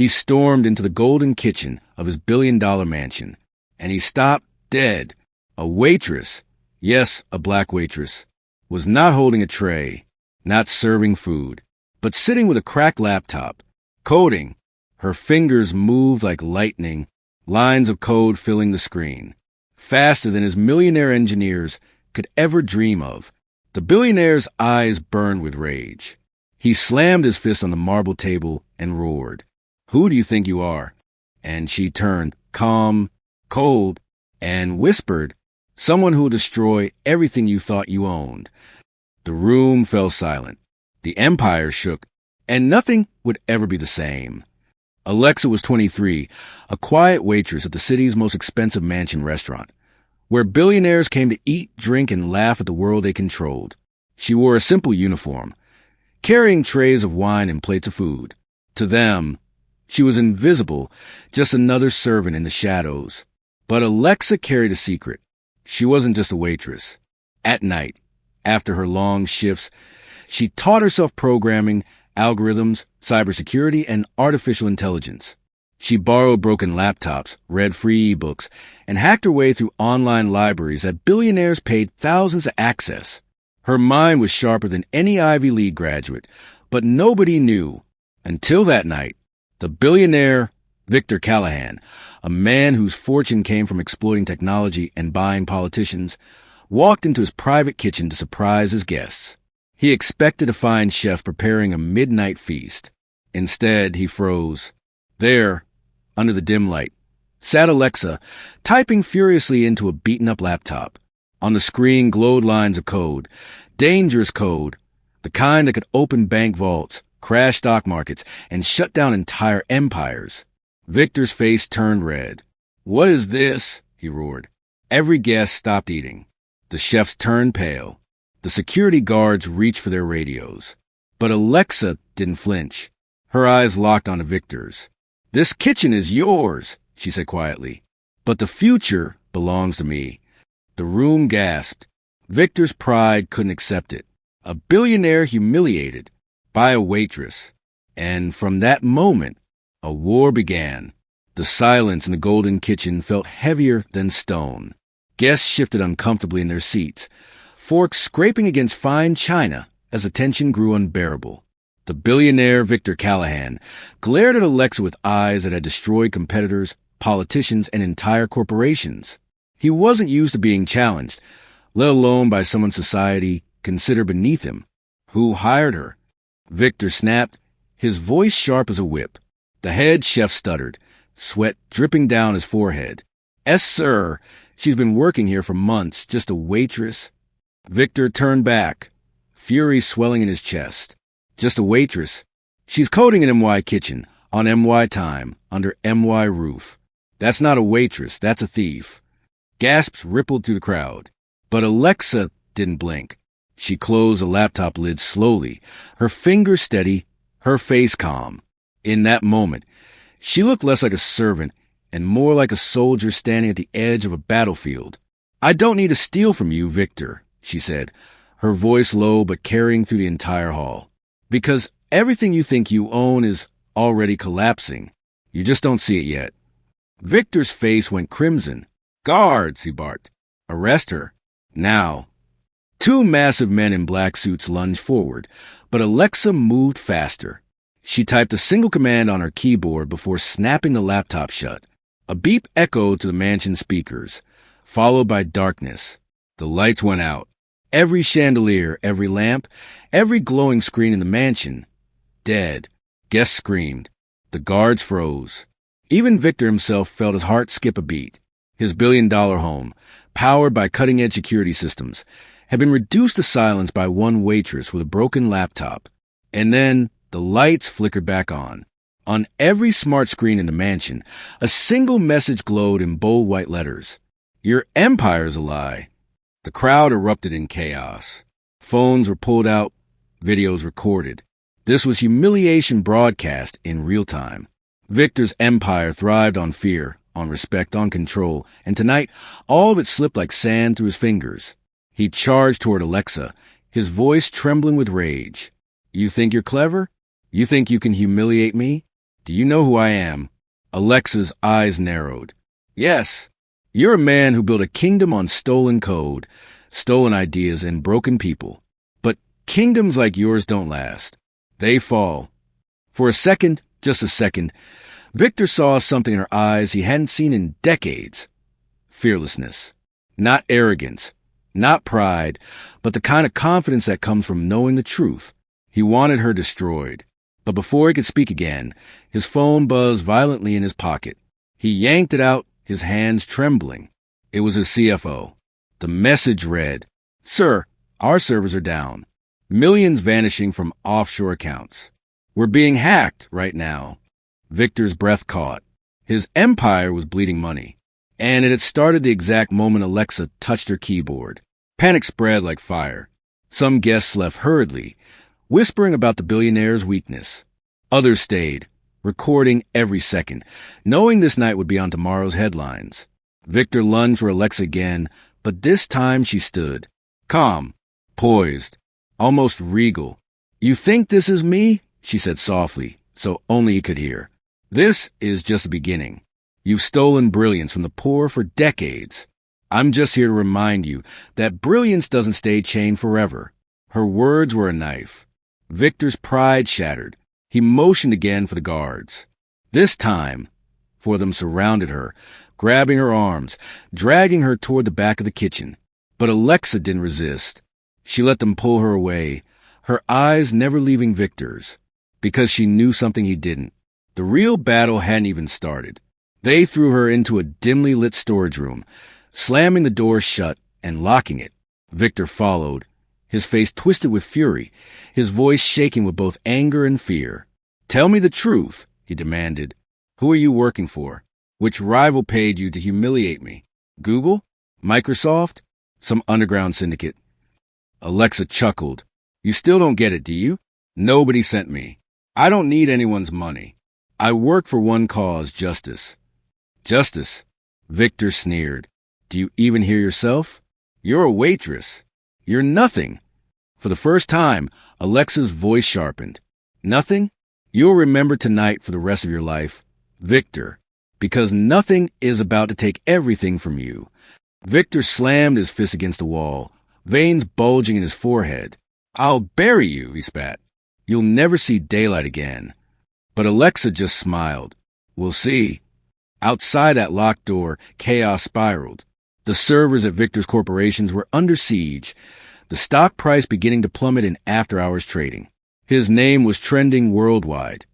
He stormed into the golden kitchen of his billion-dollar mansion, and he stopped dead. A waitress, yes, a black waitress, was not holding a tray, not serving food, but sitting with a cracked laptop, coding. Her fingers moved like lightning, lines of code filling the screen, faster than his millionaire engineers could ever dream of. The billionaire's eyes burned with rage. He slammed his fist on the marble table and roared, "Who do you think you are?" And she turned, calm, cold, and whispered, "Someone who will destroy everything you thought you owned." The room fell silent. The empire shook, and nothing would ever be the same. Alexa was 23, a quiet waitress at the city's most expensive mansion restaurant, where billionaires came to eat, drink, and laugh at the world they controlled. She wore a simple uniform, carrying trays of wine and plates of food. To them, she was invisible, just another servant in the shadows. But Alexa carried a secret. She wasn't just a waitress. At night, after her long shifts, she taught herself programming, algorithms, cybersecurity, and artificial intelligence. She borrowed broken laptops, read free ebooks, and hacked her way through online libraries that billionaires paid thousands to access. Her mind was sharper than any Ivy League graduate, but nobody knew. Until that night, the billionaire Victor Callahan, a man whose fortune came from exploiting technology and buying politicians, walked into his private kitchen to surprise his guests. He expected to find chefs preparing a midnight feast. Instead, he froze. There, under the dim light, sat Alexa, typing furiously into a beaten-up laptop. On the screen glowed lines of code, dangerous code, the kind that could open bank vaults, crash stock markets, and shut down entire empires. Victor's face turned red. "What is this?" he roared. Every guest stopped eating. The chefs turned pale. The security guards reached for their radios. But Alexa didn't flinch. Her eyes locked onto Victor's. "This kitchen is yours," she said quietly. "But the future belongs to me." The room gasped. Victor's pride couldn't accept it. A billionaire humiliated by a waitress. And from that moment, a war began. The silence in the golden kitchen felt heavier than stone. Guests shifted uncomfortably in their seats, forks scraping against fine china as the tension grew unbearable. The billionaire Victor Callahan glared at Alexa with eyes that had destroyed competitors, politicians, and entire corporations. He wasn't used to being challenged, let alone by someone society considered beneath him. "Who hired her?" Victor snapped, his voice sharp as a whip. The head chef stuttered, sweat dripping down his forehead. "Yes, sir. She's been working here for months, just a waitress." Victor turned back, fury swelling in his chest. "Just a waitress. She's coding in MY kitchen, on MY time, under MY roof. That's not a waitress, that's a thief." Gasps rippled through the crowd. But Alexa didn't blink. She closed the laptop lid slowly, her fingers steady, her face calm. In that moment, she looked less like a servant and more like a soldier standing at the edge of a battlefield. "I don't need to steal from you, Victor," she said, her voice low but carrying through the entire hall. "Because everything you think you own is already collapsing. You just don't see it yet." Victor's face went crimson. "Guards," he barked. "Arrest her. Now." Two massive men in black suits lunged forward, but Alexa moved faster. She typed a single command on her keyboard before snapping the laptop shut. A beep echoed to the mansion speakers, followed by darkness. The lights went out. Every chandelier, every lamp, every glowing screen in the mansion, dead. Guests screamed. The guards froze. Even Victor himself felt his heart skip a beat. His billion-dollar home, powered by cutting-edge security systems, had been reduced to silence by one waitress with a broken laptop. And then the lights flickered back on. On every smart screen in the mansion, a single message glowed in bold white letters. "Your empire's a lie." The crowd erupted in chaos. Phones were pulled out, videos recorded. This was humiliation broadcast in real time. Victor's empire thrived on fear, on respect, on control, and tonight all of it slipped like sand through his fingers. He charged toward Alexa, his voice trembling with rage. "You think you're clever? You think you can humiliate me? Do you know who I am? Alexa's eyes narrowed. Yes, you're a man who built a kingdom on stolen code, stolen ideas, and broken people. But kingdoms like yours don't last. They fall. For a second, just a second, Victor saw something in her eyes he hadn't seen in decades. Fearlessness. Not arrogance. Not pride, but the kind of confidence that comes from knowing the truth. He wanted her destroyed. But before he could speak again, his phone buzzed violently in his pocket. He yanked it out, his hands trembling. It was his CFO. The message read, "Sir, our servers are down. Millions vanishing from offshore accounts. We're being hacked right now." Victor's breath caught. His empire was bleeding money. And it had started the exact moment Alexa touched her keyboard. Panic spread like fire. Some guests left hurriedly, whispering about the billionaire's weakness. Others stayed, recording every second, knowing this night would be on tomorrow's headlines. Victor lunged for Alexa again, but this time she stood. Calm, poised, almost regal. "You think this is me?" she said softly, so only he could hear. "This is just the beginning. You've stolen brilliance from the poor for decades. I'm just here to remind you that brilliance doesn't stay chained forever." Her words were a knife. Victor's pride shattered. He motioned again for the guards. This time, four of them surrounded her, grabbing her arms, dragging her toward the back of the kitchen. But Alexa didn't resist. She let them pull her away, her eyes never leaving Victor's, because she knew something he didn't. The real battle hadn't even started. They threw her into a dimly lit storage room, slamming the door shut and locking it. Victor followed, his face twisted with fury, his voice shaking with both anger and fear. "Tell me the truth," he demanded. "Who are you working for? Which rival paid you to humiliate me? Google? Microsoft? Some underground syndicate?" Alexa chuckled. "You still don't get it, do you? Nobody sent me. I don't need anyone's money. I work for one cause, justice." "Justice?" Victor sneered. "Do you even hear yourself? You're a waitress. You're nothing." For the first time, Alexa's voice sharpened. "Nothing? You'll remember tonight for the rest of your life, Victor, because nothing is about to take everything from you." Victor slammed his fist against the wall, veins bulging in his forehead. "I'll bury you," he spat. "You'll never see daylight again." But Alexa just smiled. "We'll see." Outside that locked door, chaos spiraled. The servers at Victor's corporations were under siege, the stock price beginning to plummet in after-hours trading. His name was trending worldwide.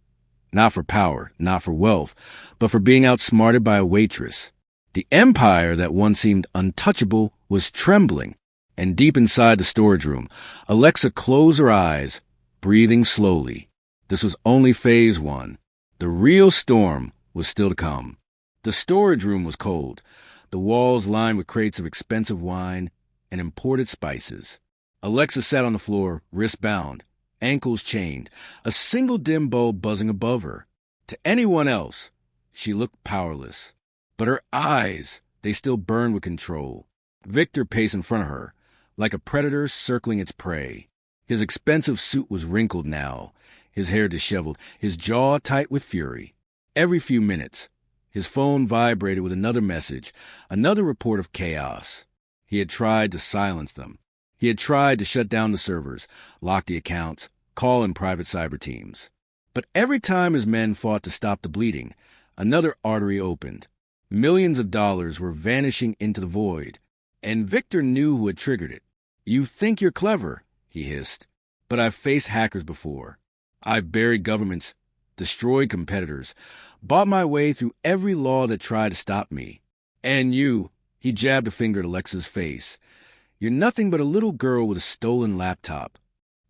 Not for power, not for wealth, but for being outsmarted by a waitress. The empire that once seemed untouchable was trembling. And deep inside the storage room, Alexa closed her eyes, breathing slowly. This was only phase one. The real storm was still to come. The storage room was cold, the walls lined with crates of expensive wine and imported spices. Alexa sat on the floor, wrists bound, ankles chained, a single dim bulb buzzing above her. To anyone else, she looked powerless. But her eyes, they still burned with control. Victor paced in front of her, like a predator circling its prey. His expensive suit was wrinkled now, his hair disheveled, his jaw tight with fury. Every few minutes, his phone vibrated with another message, another report of chaos. He had tried to silence them. He had tried to shut down the servers, lock the accounts, call in private cyber teams. But every time his men fought to stop the bleeding, another artery opened. Millions of dollars were vanishing into the void. And Victor knew who had triggered it. "You think you're clever," he hissed. "But I've faced hackers before. I've buried governments, destroyed competitors, bought my way through every law that tried to stop me. And you," he jabbed a finger at Alexa's face, "you're nothing but a little girl with a stolen laptop."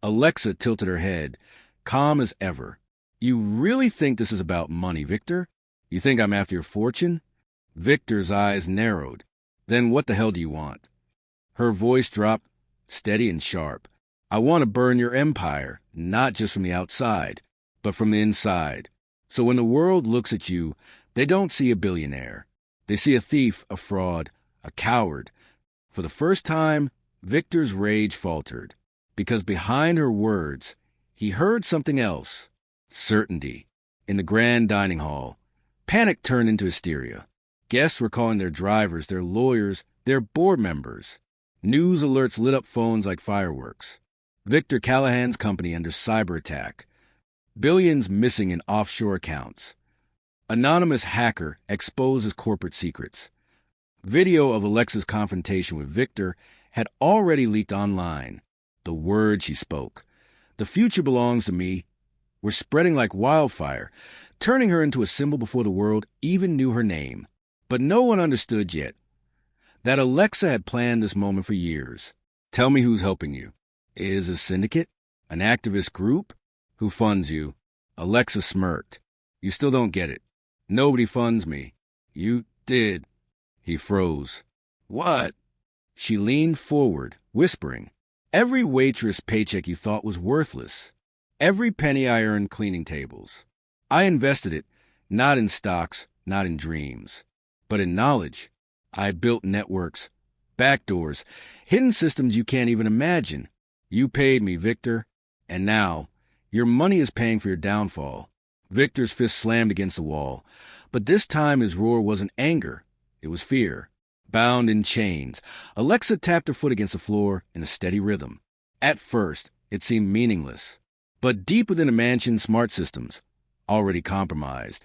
Alexa tilted her head, calm as ever. "You really think this is about money, Victor? You think I'm after your fortune?" Victor's eyes narrowed. "Then what the hell do you want?" Her voice dropped, steady and sharp. "I want to burn your empire, not just from the outside, but from the inside. So when the world looks at you, they don't see a billionaire. They see a thief, a fraud, a coward." For the first time, Victor's rage faltered, because behind her words, he heard something else. Certainty. In the grand dining hall, panic turned into hysteria. Guests were calling their drivers, their lawyers, their board members. News alerts lit up phones like fireworks. Victor Callahan's company under cyber attack. Billions missing in offshore accounts. Anonymous hacker exposes corporate secrets. Video of Alexa's confrontation with Victor had already leaked online. The words she spoke, "The future belongs to me," were spreading like wildfire, turning her into a symbol before the world even knew her name. But no one understood yet that Alexa had planned this moment for years. Tell me who's helping you. Is a syndicate? An activist group? Who funds you? Alexa smirked. You still don't get it. Nobody funds me. You did. He froze. What? She leaned forward, whispering. Every waitress paycheck you thought was worthless. Every penny I earned cleaning tables. I invested it, not in stocks, not in dreams, but in knowledge. I built networks, backdoors, hidden systems you can't even imagine. You paid me, Victor. And now, your money is paying for your downfall. Victor's fist slammed against the wall, but this time his roar wasn't anger. It was fear. Bound in chains, Alexa tapped her foot against the floor in a steady rhythm. At first, it seemed meaningless. But deep within the mansion's smart systems, already compromised,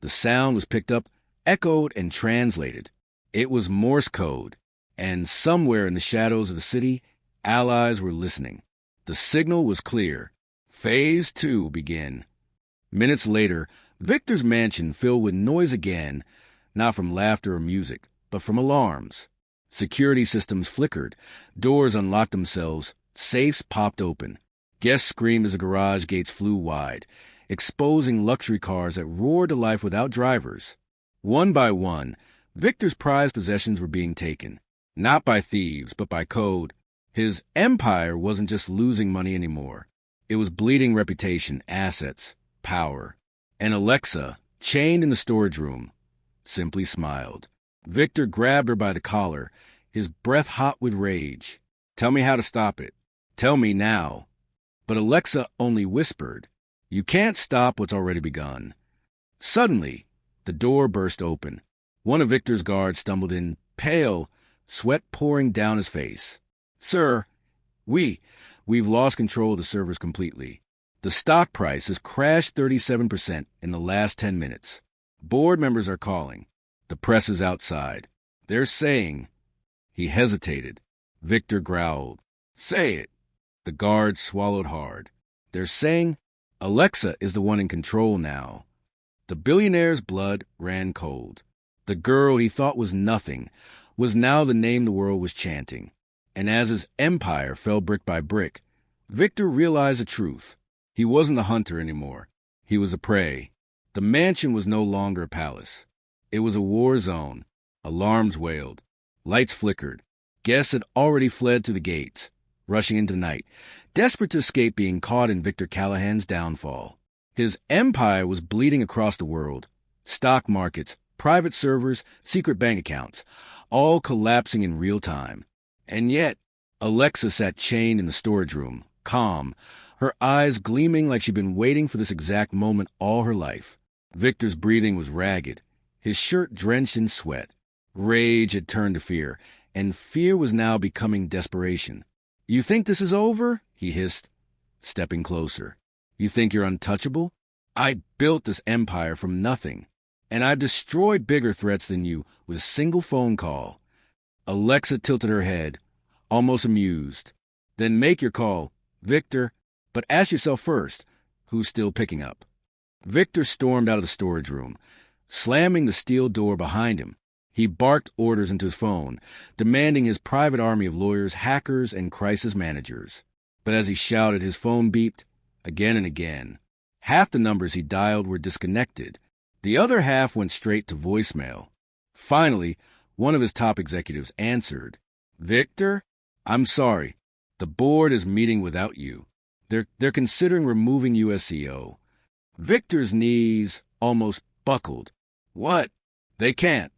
the sound was picked up, echoed, and translated. It was Morse code, and somewhere in the shadows of the city, allies were listening. The signal was clear. Phase 2 began. Minutes later, Victor's mansion filled with noise again, not from laughter or music, but from alarms. Security systems flickered, doors unlocked themselves, safes popped open. Guests screamed as the garage gates flew wide, exposing luxury cars that roared to life without drivers. One by one, Victor's prized possessions were being taken, not by thieves, but by code. His empire wasn't just losing money anymore. It was bleeding reputation, assets, power. And Alexa, chained in the storage room, simply smiled. Victor grabbed her by the collar, his breath hot with rage. Tell me how to stop it. Tell me now. But Alexa only whispered, You can't stop what's already begun. Suddenly, the door burst open. One of Victor's guards stumbled in, pale, sweat pouring down his face. Sir, we've lost control of the servers completely. The stock price has crashed 37% in the last 10 minutes. Board members are calling. The press is outside. They're saying. He hesitated. Victor growled. Say it. The guard swallowed hard. They're saying Alexa is the one in control now. The billionaire's blood ran cold. The girl he thought was nothing was now the name the world was chanting. And as his empire fell brick by brick, Victor realized the truth. He wasn't the hunter anymore. He was a prey. The mansion was no longer a palace. It was a war zone. Alarms wailed. Lights flickered. Guests had already fled to the gates, rushing into night, desperate to escape being caught in Victor Callahan's downfall. His empire was bleeding across the world. Stock markets, private servers, secret bank accounts, all collapsing in real time. And yet, Alexa sat chained in the storage room, calm, her eyes gleaming like she'd been waiting for this exact moment all her life. Victor's breathing was ragged, his shirt drenched in sweat. Rage had turned to fear, and fear was now becoming desperation. You think this is over? He hissed, stepping closer. You think you're untouchable? I built this empire from nothing, and I've destroyed bigger threats than you with a single phone call. Alexa tilted her head, almost amused. Then make your call, Victor, but ask yourself first, who's still picking up? Victor stormed out of the storage room, slamming the steel door behind him. He barked orders into his phone, demanding his private army of lawyers, hackers, and crisis managers. But as he shouted, his phone beeped again and again. Half the numbers he dialed were disconnected. The other half went straight to voicemail. Finally, one of his top executives answered. Victor, I'm sorry. The board is meeting without you. They're considering removing you as CEO. Victor's knees almost buckled. What? They can't.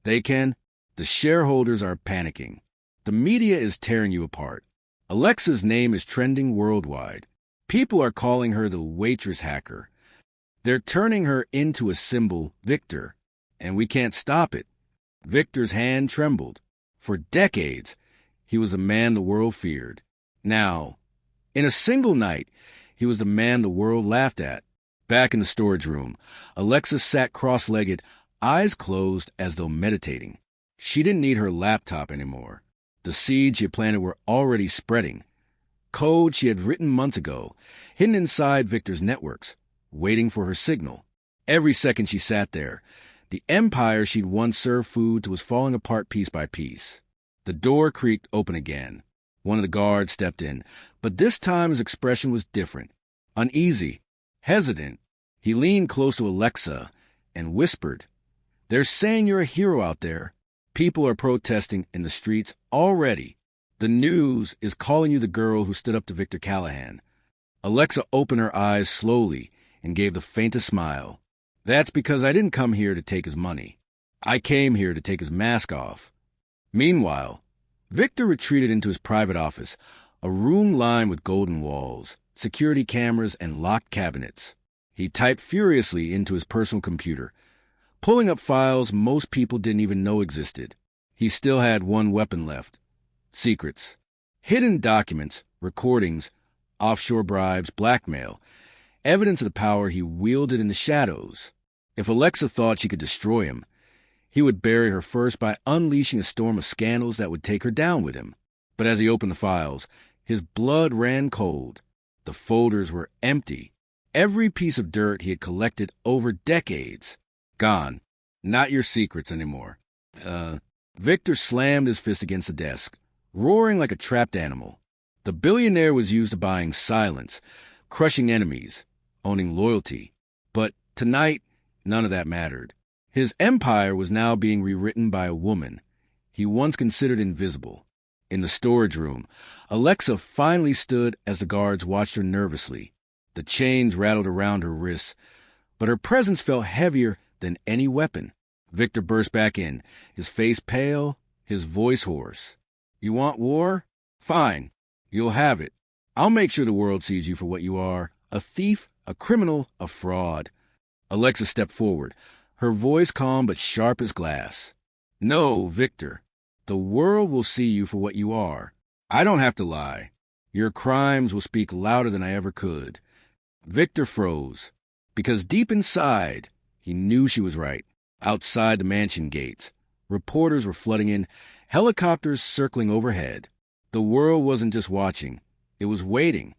They can. The shareholders are panicking. The media is tearing you apart. Alexa's name is trending worldwide. People are calling her the Waitress hacker. They're turning her into a symbol, Victor, and we can't stop it. Victor's hand trembled. For decades, he was a man the world feared. Now, in a single night, he was the man the world laughed at. Back in the storage room, Alexa sat cross-legged, eyes closed as though meditating. She didn't need her laptop anymore. The seeds she had planted were already spreading. Code she had written months ago, hidden inside Victor's networks, waiting for her signal. Every second she sat there, the empire she'd once served food to was falling apart piece by piece. The door creaked open again. One of the guards stepped in, but this time his expression was different. Uneasy, hesitant, he leaned close to Alexa and whispered, "They're saying you're a hero out there. People are protesting in the streets already. The news is calling you the girl who stood up to Victor Callahan." Alexa opened her eyes slowly and gave the faintest smile. "That's because I didn't come here to take his money. I came here to take his mask off." Meanwhile, Victor retreated into his private office, a room lined with golden walls, security cameras, and locked cabinets. He typed furiously into his personal computer, pulling up files most people didn't even know existed. He still had one weapon left: secrets. Hidden documents, recordings, offshore bribes, blackmail, evidence of the power he wielded in the shadows. If Alexa thought she could destroy him, he would bury her first by unleashing a storm of scandals that would take her down with him. But as he opened the files, his blood ran cold. The folders were empty. Every piece of dirt he had collected over decades. Gone. Not your secrets anymore. Victor slammed his fist against the desk, roaring like a trapped animal. The billionaire was used to buying silence, crushing enemies, owning loyalty. But tonight, none of that mattered. His empire was now being rewritten by a woman he once considered invisible. In the storage room, Alexa finally stood as the guards watched her nervously. The chains rattled around her wrists, but her presence felt heavier than any weapon. Victor burst back in, his face pale, his voice hoarse. "You want war? Fine. You'll have it. I'll make sure the world sees you for what you are: a thief, a criminal, a fraud." Alexa stepped forward, her voice calm but sharp as glass. "No, Victor. The world will see you for what you are. I don't have to lie. Your crimes will speak louder than I ever could." Victor froze, because deep inside, he knew she was right. Outside the mansion gates, reporters were flooding in, helicopters circling overhead. The world wasn't just watching, it was waiting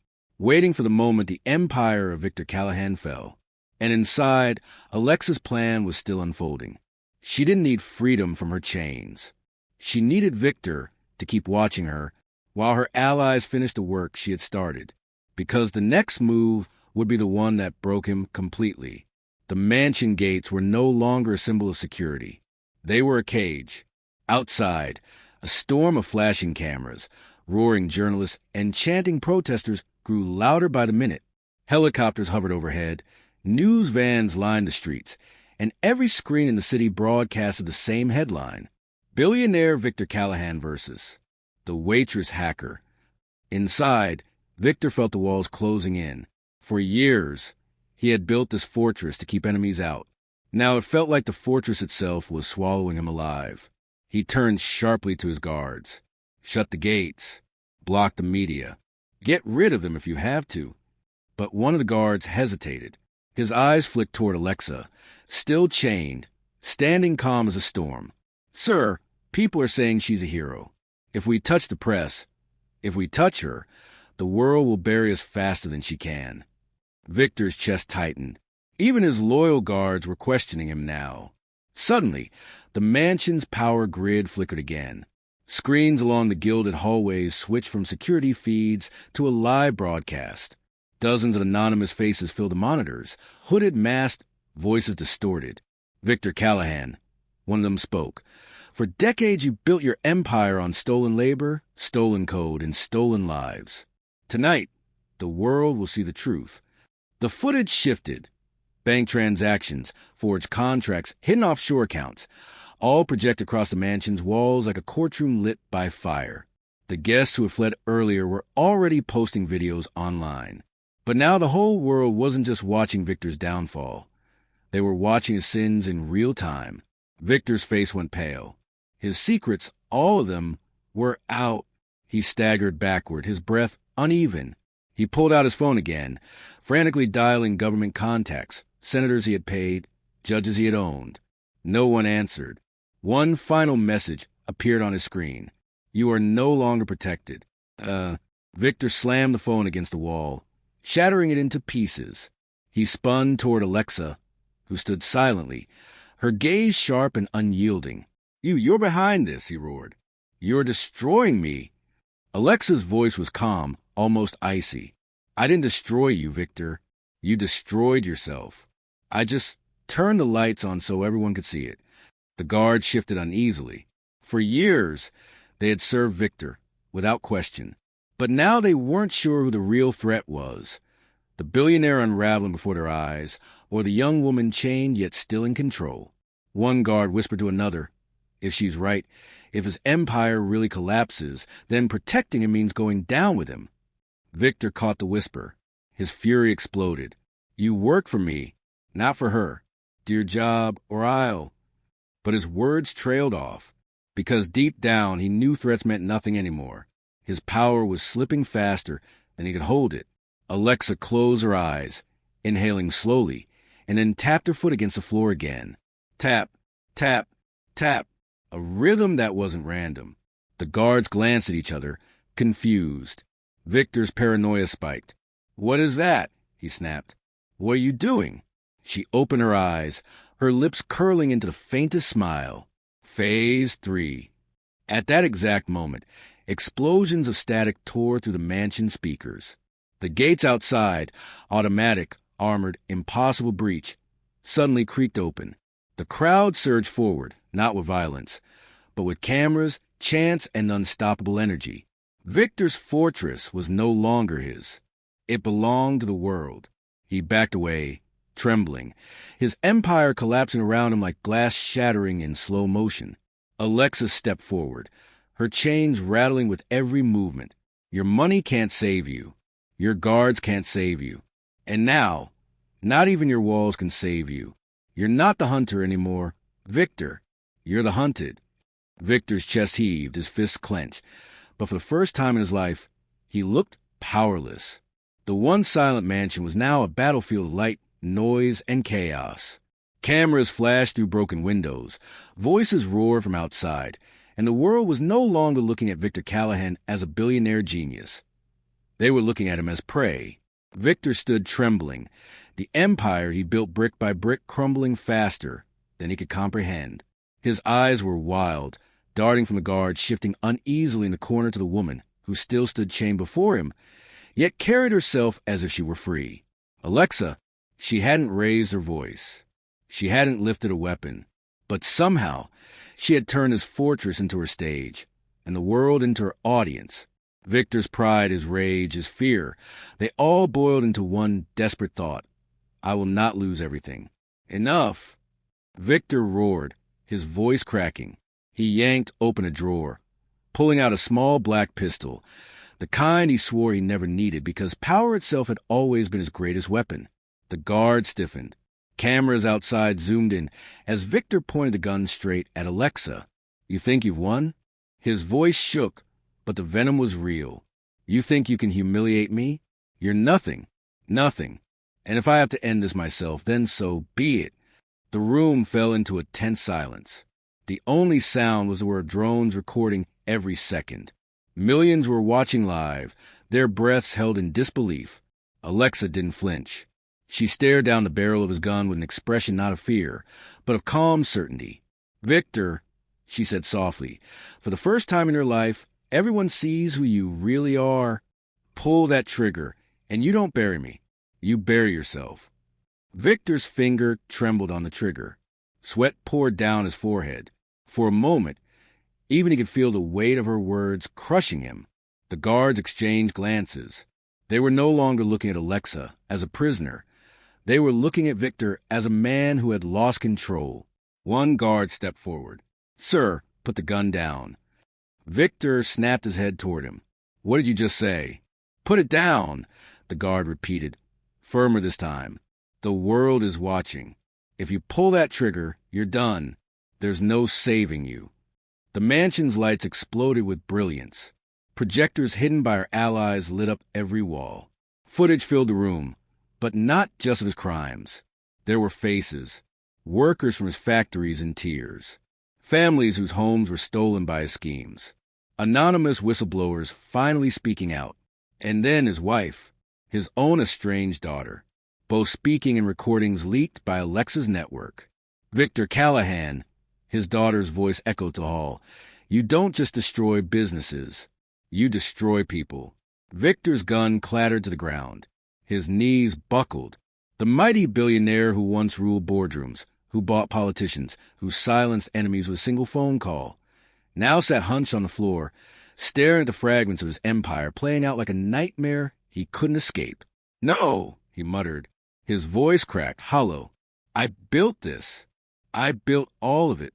for the moment the empire of Victor Callahan fell. And inside, Alexa's plan was still unfolding. She didn't need freedom from her chains. She needed Victor to keep watching her while her allies finished the work she had started, because the next move would be the one that broke him completely. The mansion gates were no longer a symbol of security. They were a cage. Outside, a storm of flashing cameras, roaring journalists, and chanting protesters grew louder by the minute. Helicopters hovered overhead, news vans lined the streets, and every screen in the city broadcasted the same headline: Billionaire Victor Callahan versus the Waitress hacker. Inside, Victor felt the walls closing in. For years, he had built this fortress to keep enemies out. Now it felt like the fortress itself was swallowing him alive. He turned sharply to his guards. "Shut the gates. Block the media. Get rid of them if you have to." But one of the guards hesitated. His eyes flicked toward Alexa, still chained, standing calm as a storm. "Sir, people are saying she's a hero. If we touch the press, if we touch her, the world will bury us faster than she can." Victor's chest tightened. Even his loyal guards were questioning him now. Suddenly, the mansion's power grid flickered again. Screens along the gilded hallways switched from security feeds to a live broadcast. Dozens of anonymous faces filled the monitors, hooded, masked, voices distorted. "Victor Callahan," one of them spoke. "For decades you built your empire on stolen labor, stolen code, and stolen lives. Tonight, the world will see the truth." The footage shifted. Bank transactions, forged contracts, hidden offshore accounts, all project across the mansion's walls like a courtroom lit by fire. The guests who had fled earlier were already posting videos online. But now the whole world wasn't just watching Victor's downfall. They were watching his sins in real time. Victor's face went pale. His secrets, all of them, were out. He staggered backward, his breath uneven. He pulled out his phone again, frantically dialing government contacts, senators he had paid, judges he had owned. No one answered. One final message appeared on his screen. You are no longer protected. Victor slammed the phone against the wall, shattering it into pieces. He spun toward Alexa, who stood silently, her gaze sharp and unyielding. You're behind this, he roared. You're destroying me. Alexa's voice was calm, almost icy. I didn't destroy you, Victor. You destroyed yourself. I just turned the lights on so everyone could see it. The guard shifted uneasily. For years, they had served Victor, without question. But now they weren't sure who the real threat was. The billionaire unraveling before their eyes, or the young woman chained yet still in control. One guard whispered to another, if she's right, if his empire really collapses, then protecting him means going down with him. Victor caught the whisper. His fury exploded. You work for me, not for her. Do your job, or I'll... But his words trailed off, because deep down he knew threats meant nothing anymore. His power was slipping faster than he could hold it. Alexa closed her eyes, inhaling slowly, and then tapped her foot against the floor again. Tap, tap, tap. A rhythm that wasn't random. The guards glanced at each other, confused. Victor's paranoia spiked. What is that? He snapped. What are you doing? She opened her eyes, her lips curling into the faintest smile. Phase 3. At that exact moment, explosions of static tore through the mansion speakers. The gates outside, automatic, armored, impossible breach, suddenly creaked open. The crowd surged forward, not with violence, but with cameras, chants, and unstoppable energy. Victor's fortress was no longer his. It belonged to the world. He backed away, trembling, his empire collapsing around him like glass shattering in slow motion. Alexa stepped forward, her chains rattling with every movement. Your money can't save you. Your guards can't save you. And now, not even your walls can save you. You're not the hunter anymore, Victor. You're the hunted. Victor's chest heaved, his fists clenched. But for the first time in his life, he looked powerless. The once silent mansion was now a battlefield of light, noise, and chaos. Cameras flashed through broken windows. Voices roared from outside. And the world was no longer looking at Victor Callahan as a billionaire genius. They were looking at him as prey. Victor stood trembling, the empire he built brick by brick crumbling faster than he could comprehend. His eyes were wild, darting from the guard, shifting uneasily in the corner to the woman, who still stood chained before him, yet carried herself as if she were free. Alexa, she hadn't raised her voice. She hadn't lifted a weapon. But somehow, she had turned his fortress into her stage, and the world into her audience. Victor's pride, his rage, his fear, they all boiled into one desperate thought. I will not lose everything. Enough! Victor roared, his voice cracking. He yanked open a drawer, pulling out a small black pistol, the kind he swore he never needed because power itself had always been his greatest weapon. The guard stiffened. Cameras outside zoomed in as Victor pointed the gun straight at Alexa. You think you've won? His voice shook, but the venom was real. You think you can humiliate me? You're nothing. Nothing. And if I have to end this myself, then so be it. The room fell into a tense silence. The only sound was the word drones recording every second. Millions were watching live, their breaths held in disbelief. Alexa didn't flinch. She stared down the barrel of his gun with an expression not of fear, but of calm certainty. Victor, she said softly, for the first time in her life, everyone sees who you really are. Pull that trigger, and you don't bury me. You bury yourself. Victor's finger trembled on the trigger. Sweat poured down his forehead. For a moment, even he could feel the weight of her words crushing him. The guards exchanged glances. They were no longer looking at Alexa as a prisoner. They were looking at Victor as a man who had lost control. One guard stepped forward. Sir, put the gun down. Victor snapped his head toward him. What did you just say? Put it down. the guard repeated, firmer this time. The world is watching. If you pull that trigger, you're done. There's no saving you. The mansion's lights exploded with brilliance. Projectors hidden by our allies lit up every wall. Footage filled the room, but not just of his crimes. There were faces, workers from his factories in tears, families whose homes were stolen by his schemes, anonymous whistleblowers finally speaking out, and then his wife, his own estranged daughter, both speaking in recordings leaked by Alexa's network. Victor Callahan, his daughter's voice echoed to Hall. You don't just destroy businesses. You destroy people. Victor's gun clattered to the ground. His knees buckled. The mighty billionaire who once ruled boardrooms, who bought politicians, who silenced enemies with a single phone call, now sat hunched on the floor, staring at the fragments of his empire playing out like a nightmare he couldn't escape. No, he muttered. His voice cracked, hollow. I built this. I built all of it.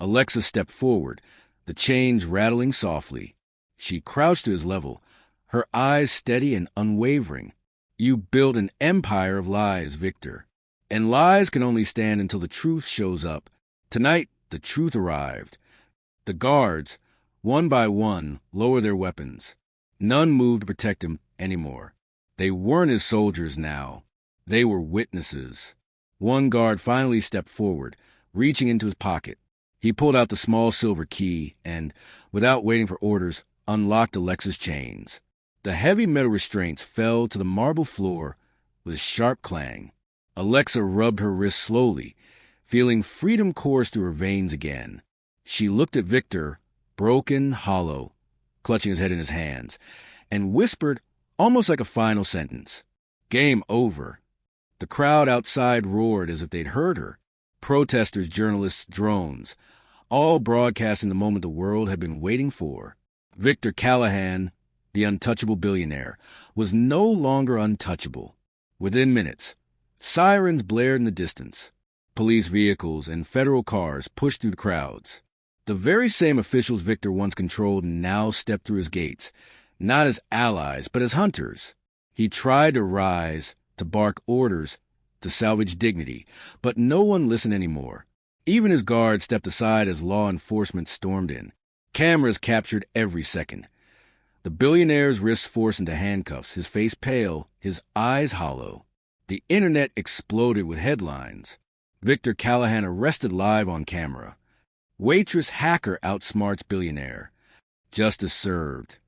Alexa stepped forward, the chains rattling softly. She crouched to his level, her eyes steady and unwavering. You built an empire of lies, Victor. And lies can only stand until the truth shows up. Tonight, the truth arrived. The guards, one by one, lowered their weapons. None moved to protect him anymore. They weren't his soldiers now. They were witnesses. One guard finally stepped forward, reaching into his pocket. He pulled out the small silver key and, without waiting for orders, unlocked Alexa's chains. The heavy metal restraints fell to the marble floor with a sharp clang. Alexa rubbed her wrist slowly, feeling freedom course through her veins again. She looked at Victor, broken, hollow, clutching his head in his hands, and whispered, almost like a final sentence, Game over. The crowd outside roared as if they'd heard her. Protesters, journalists, drones, all broadcasting the moment the world had been waiting for. Victor Callahan, the untouchable billionaire, was no longer untouchable. Within minutes, sirens blared in the distance. Police vehicles and federal cars pushed through the crowds. The very same officials Victor once controlled now stepped through his gates, not as allies, but as hunters. He tried to rise, to bark orders, to salvage dignity, but no one listened anymore. Even his guards stepped aside as law enforcement stormed in. Cameras captured every second. The billionaire's wrists forced into handcuffs, his face pale, his eyes hollow. The internet exploded with headlines. Victor Callahan arrested live on camera. Waitress hacker outsmarts billionaire. Justice served.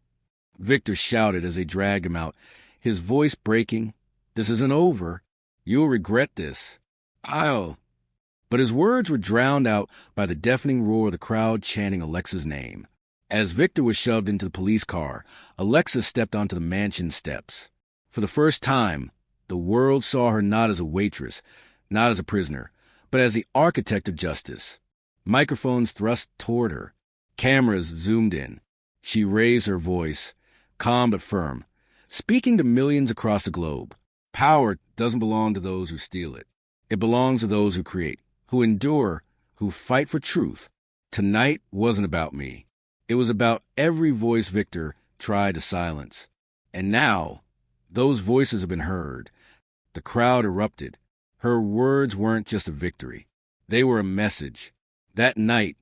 Victor shouted as they dragged him out, his voice breaking. This isn't over. You'll regret this. But his words were drowned out by the deafening roar of the crowd chanting Alexa's name. As Victor was shoved into the police car, Alexa stepped onto the mansion steps. For the first time, the world saw her not as a waitress, not as a prisoner, but as the architect of justice. Microphones thrust toward her. Cameras zoomed in. She raised her voice, calm but firm, speaking to millions across the globe. Power doesn't belong to those who steal it. It belongs to those who create, who endure, who fight for truth. Tonight wasn't about me. It was about every voice Victor tried to silence. And now, those voices have been heard. The crowd erupted. Her words weren't just a victory. They were a message. That night,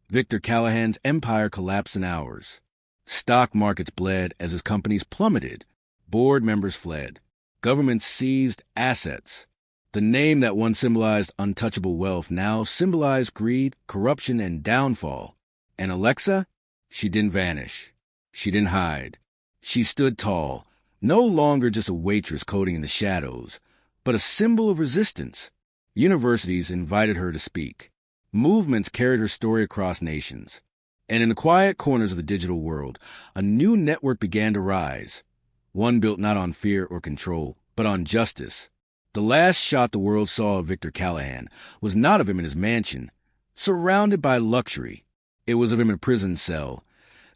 Victor Callahan's empire collapsed in hours. Stock markets bled as his companies plummeted. Board members fled. Governments seized assets. The name that once symbolized untouchable wealth now symbolized greed, corruption, and downfall. And Alexa? She didn't vanish. She didn't hide. She stood tall, no longer just a waitress coding in the shadows, but a symbol of resistance. Universities invited her to speak. Movements carried her story across nations. And in the quiet corners of the digital world, a new network began to rise. One built not on fear or control, but on justice. The last shot the world saw of Victor Callahan was not of him in his mansion, surrounded by luxury. It was of him in a prison cell,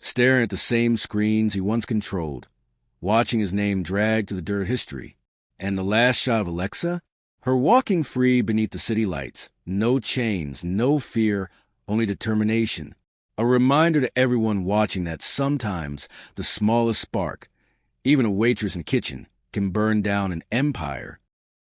staring at the same screens he once controlled, watching his name dragged to the dirt of history. And the last shot of Alexa? Her walking free beneath the city lights. No chains, no fear, only determination. A reminder to everyone watching that sometimes the smallest spark, even a waitress in the kitchen, can burn down an empire